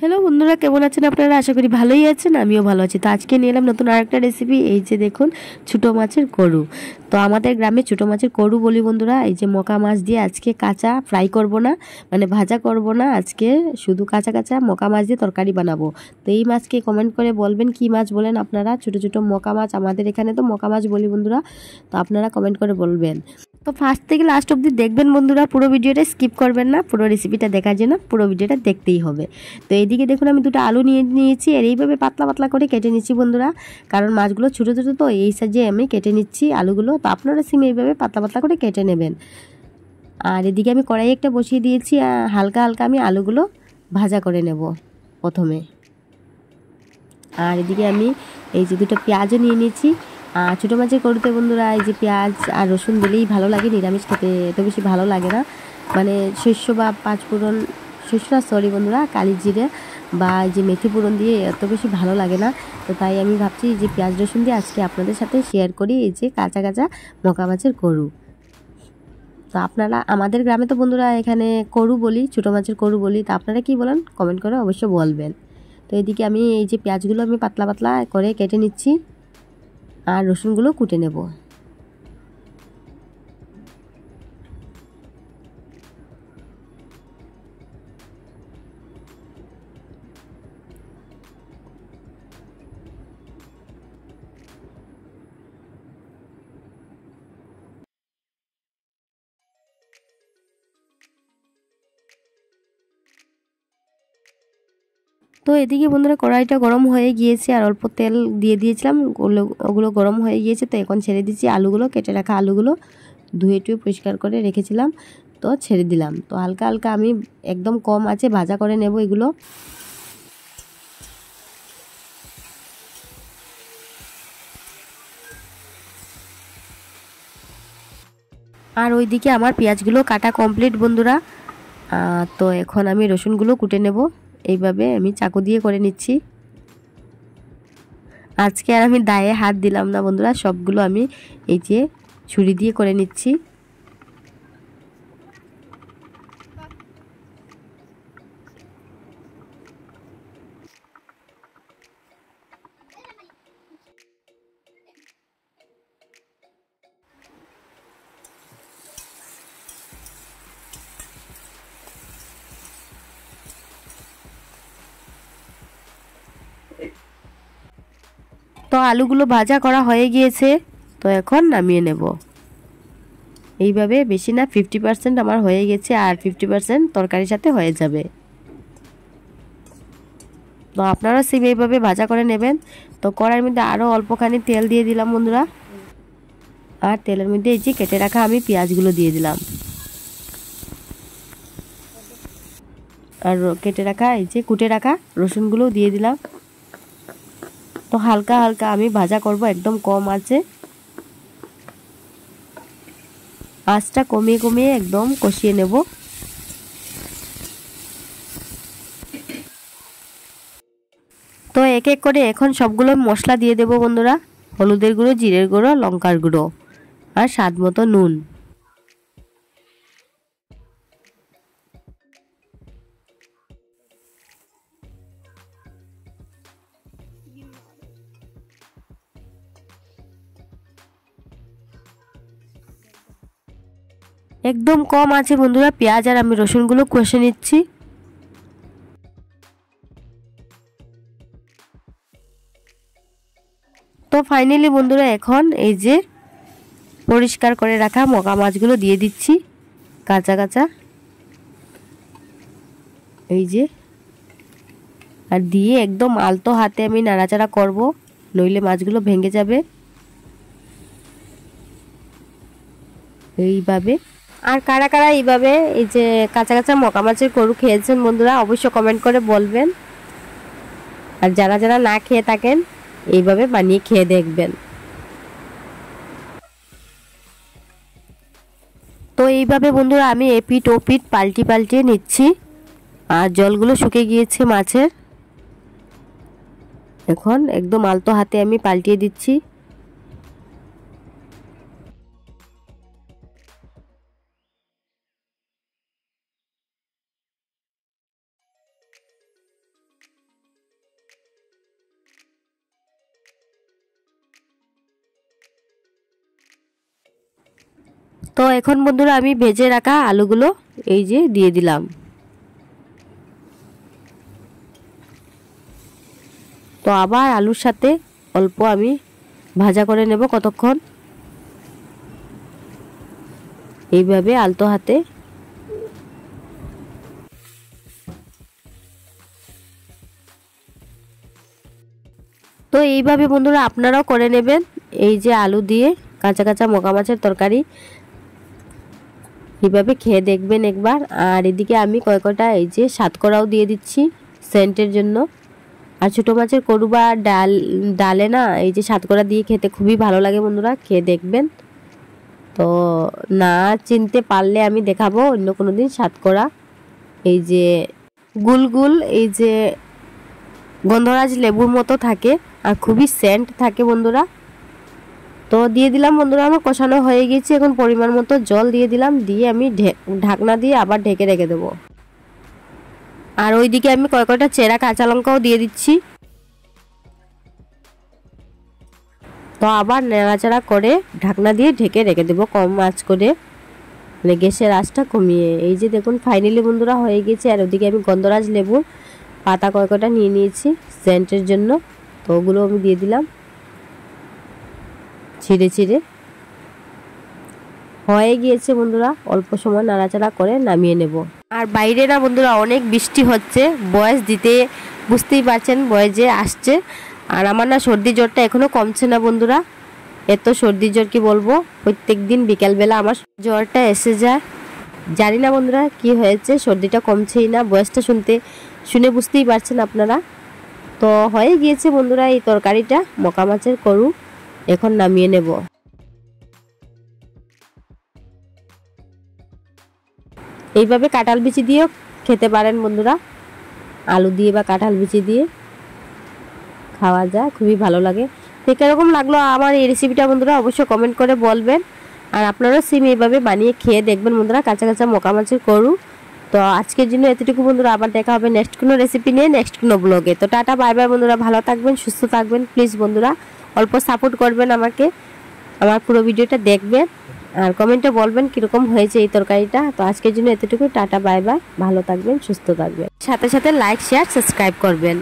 Hello বন্ধুরা, কেমন আছেন আপনারা? আশা করি ভালোই আছেন, আমিও ভালো আছি। তো আজকে নিয়ে এলাম নতুন আরেকটা রেসিপি। এই যে দেখুন, ছোটো মাছের করু। তো আমাদের গ্রামে ছোটো মাছের করু বলি বন্ধুরা। এই যে মকা মাছ দিয়ে আজকে কাঁচা ফ্রাই করব না, মানে ভাজা করব না, আজকে শুধু কাঁচা কাঁচা মকা মাছ দিয়ে তরকারি বানাবো। তো এই মাছকে কমেন্ট করে বলবেন কি মাছ বলেন আপনারা। ছোটো ছোটো মকা মাছ, আমাদের এখানে তো মকা মাছ বলি বন্ধুরা। তো আপনারা কমেন্ট করে বলবেন। তো ফার্স্ট থেকে লাস্ট অবধি দেখবেন বন্ধুরা, পুরো ভিডিওটা স্কিপ করবেন না। পুরো রেসিপিটা দেখার জন্য পুরো ভিডিওটা দেখতেই হবে। তো এইদিকে দেখুন, আমি দুটো আলু নিয়ে নিয়েছি আর এইভাবে পাতলা পাতলা করে কেটে নিচ্ছি বন্ধুরা, কারণ মাছগুলো ছোটো ছোটো তো এই সাইজে আমি কেটে নিচ্ছি আলুগুলো। তো আপনারা সিম এইভাবে পাতলা পাতলা করে কেটে নেবেন। আর এদিকে আমি কড়াই একটা বসিয়ে দিয়েছি, হালকা হালকা আমি আলুগুলো ভাজা করে নেব প্রথমে। আর এদিকে আমি এই যে দুটো পেঁয়াজও নিয়ে নিয়েছি। আর ছোটো মাছের করতে বন্ধুরা এই যে পেঁয়াজ আর রসুন দিলেই ভালো লাগে, নিরামিষ খেতে এত বেশি ভালো লাগে না। মানে শস্য বা পাঁচফোড়ন, শস্য না সরি বন্ধুরা, কালি জিরে বা যে মেথি ফোড়ন দিয়ে এত বেশি ভালো লাগে না। তো তাই আমি ভাবছি যে পেঁয়াজ রসুন দিয়ে আজকে আপনাদের সাথে শেয়ার করি এই যে কাঁচা কাঁচা মকা মাছের করু। তো আপনারা, আমাদের গ্রামে তো বন্ধুরা এখানে করু বলি, ছোটো মাছের করু বলি। তো আপনারা কি বলেন কমেন্ট করে অবশ্যই বলবেন। তো এদিকে আমি এই যে পেঁয়াজগুলো আমি পাতলা পাতলা করে কেটে নিচ্ছি আর রসুনগুলো কুটে নেব। তো এদিকে বন্ধুরা কড়াইটা গরম হয়ে গিয়েছে আর অল্প তেল দিয়ে দিয়েছিলাম, ওগুলো গরম হয়ে গিয়েছে। তো এখন ছেড়ে দিচ্ছি আলুগুলো, কেটে রাখা আলুগুলো ধুয়ে টুয়ে পরিষ্কার করে রেখেছিলাম। তো ছেড়ে দিলাম। তো হালকা হালকা আমি একদম কম আছে ভাজা করে নেব এগুলো। আর ওইদিকে আমার পেঁয়াজগুলো কাটা কমপ্লিট বন্ধুরা। তো এখন আমি রসুনগুলো কুটে নেব, এইভাবে আমি চাকু দিয়ে করে নিচ্ছি। আজকে আর আমি দায়ে হাত দিলাম না বন্ধুরা, সবগুলো আমি এই যে ছুরি দিয়ে করে নিচ্ছি। তো আলুগুলো ভাজা করা হয়ে গিয়েছে, তো এখন নামিয়ে নেব। এইভাবে বেশি না, 50% আমার হয়ে গেছে আর 50% তরকারির সাথে হয়ে যাবে। তো আপনারা সেম এইভাবে ভাজা করে নেবেন। তো কড়াইয়ের মধ্যে আরও অল্পখানি তেল দিয়ে দিলাম বন্ধুরা। আর তেলের মধ্যে এই যে কেটে রাখা আমি পেঁয়াজগুলো দিয়ে দিলাম, আর কেটে রাখা এই যে কুটে রাখা রসুনগুলোও দিয়ে দিলাম। তো হালকা হালকা আমি ভাজা করব, একদম কম আছে, আঁচটা কমিয়ে কমিয়ে একদম কষিয়ে নেব। তো এক এক করে এখন সবগুলো মশলা দিয়ে দেব বন্ধুরা। হলুদের গুঁড়ো, জিরের গুঁড়ো, লঙ্কার গুঁড়ো আর স্বাদ মতো নুন। একদম কম আছে বন্ধুরা, পেঁয়াজ আর আমি রসুনগুলো কষে নিচ্ছি। তো ফাইনালি বন্ধুরা এখন এই যে পরিষ্কার করে রাখা মকা মাছগুলো দিয়ে দিচ্ছি কাঁচা কাঁচা, এই যে। আর দিয়ে একদম আলতো হাতে আমি নাড়াচাড়া করব, নইলে মাছগুলো ভেঙে যাবে এইভাবে। আর কারা কারা এইভাবে এই যে কাঁচা কাঁচা মকা মাছের করু খেয়েছেন বন্ধুরা, অবশ্যই কমেন্ট করে বলবেন। আর যারা যারা না খেয়ে থাকেন এইভাবে বানিয়ে খেয়ে দেখবেন। তো এইভাবে বন্ধুরা আমি এপিট ওপিট পাল্টিয়ে নিচ্ছি। আর জলগুলো শুকিয়ে গিয়েছে মাছের, এখন একদম আলতো হাতে আমি পাল্টিয়ে দিচ্ছি। তো এখন বন্ধুরা আমি ভেজে রাখা আলুগুলো এই যে দিয়ে দিলাম। তো আবার আলুর সাথে অল্প আমি ভাজা করে নেব কতক্ষণ, এইভাবে আলতো হাতে। তো এইভাবে বন্ধুরা আপনারাও করে নেবেন। এই যে আলু দিয়ে কাঁচা কাঁচা মকা মাছের তরকারি এইভাবে খেয়ে দেখবেন একবার। আর এদিকে আমি কয়টা এই যে সাতকরাও দিয়ে দিচ্ছি সেন্টের জন্য। আর ছোটো মাছের করু বা ডালে না এই যে সাতকরা দিয়ে খেতে খুবই ভালো লাগে বন্ধুরা, খেয়ে দেখবেন। তো না চিনতে পারলে আমি দেখাবো অন্য কোনো দিন সাতকরা। এই যে গুল গুল এই যে গন্ধরাজ লেবুর মতো থাকে আর খুবই সেন্ট থাকে বন্ধুরা। তো দিয়ে দিলাম বন্ধুরা, আমার কষানো হয়ে গেছে। এখন পরিমাণ মতো জল দিয়ে দিলাম, দিয়ে আমি ঢাকনা দিয়ে আবার ঢেকে রেখে দেবো। আর ওইদিকে আমি কয়টা চেরা কাঁচা লঙ্কাও দিয়ে দিচ্ছি। তো আবার নাড়াচাড়া করে ঢাকনা দিয়ে ঢেকে রেখে দেবো কম আঁচ করে, মানে গ্যাসের আঁচটা কমিয়ে। এই যে দেখুন ফাইনালি বন্ধুরা হয়ে গেছে। আর ওদিকে আমি গন্ধরাজ লেবুর পাতা কয়টা নিয়ে নিয়েছি সেন্টের জন্য, তো ওগুলো আমি দিয়ে দিলাম ছিঁড়ে ছিঁড়ে। হয়ে গিয়েছে বন্ধুরা, অল্প সময় নাড়াচাড়া করে নামিয়ে নেব। আর বাইরে না বন্ধুরা অনেক বৃষ্টি হচ্ছে, বয়স দিতে বুঝতেই পারছেন বয়সে আসছে। আর আমার না সর্দি জ্বরটা এখনও কমছে না বন্ধুরা, এত সর্দি জ্বর কি বলবো। প্রত্যেক দিন বিকালবেলা আমার জ্বরটা এসে যায়, জানি না বন্ধুরা কি হয়েছে, সর্দিটা কমছেই না। বয়সটা শুনে বুঝতেই পারছেন আপনারা। তো হয়ে গিয়েছে বন্ধুরা এই তরকারিটা মকা মাছের করু, এখন নামিয়ে নেব। এইভাবে কাঁঠাল বিচি দিয়েও খেতে পারেন বন্ধুরা, আলু দিয়ে বা কাঁঠাল বিচি দিয়ে খাওয়া যায়, খুবই ভালো লাগে। তো কীরকম লাগলো আমার এই রেসিপিটা বন্ধুরা অবশ্যই কমেন্ট করে বলবেন। আর আপনারা সেম এইভাবে বানিয়ে খেয়ে দেখবেন বন্ধুরা, কাঁচা কাঁচা মকা মাছের করু। তো আজকের জন্য এতটুকু বন্ধুরা, আবার দেখা হবে নেক্সট কোনো রেসিপি নিয়ে, নেক্সট কোনো ব্লগে। তো টাটা বাই বাই বন্ধুরা, ভালো থাকবেন, সুস্থ থাকবেন। প্লিজ বন্ধুরা অল্প সাপোর্ট করবেন আমাকে, আমার পুরো ভিডিওটা দেখবেন আর কমেন্টে বলবেন কীরকম হয়েছে এই তরকারিটা। তো আজকের জন্য এতটুকু, টাটা বাই বাই, ভালো থাকবেন, সুস্থ থাকবেন, সাথে সাথে লাইক শেয়ার সাবস্ক্রাইব করবেন।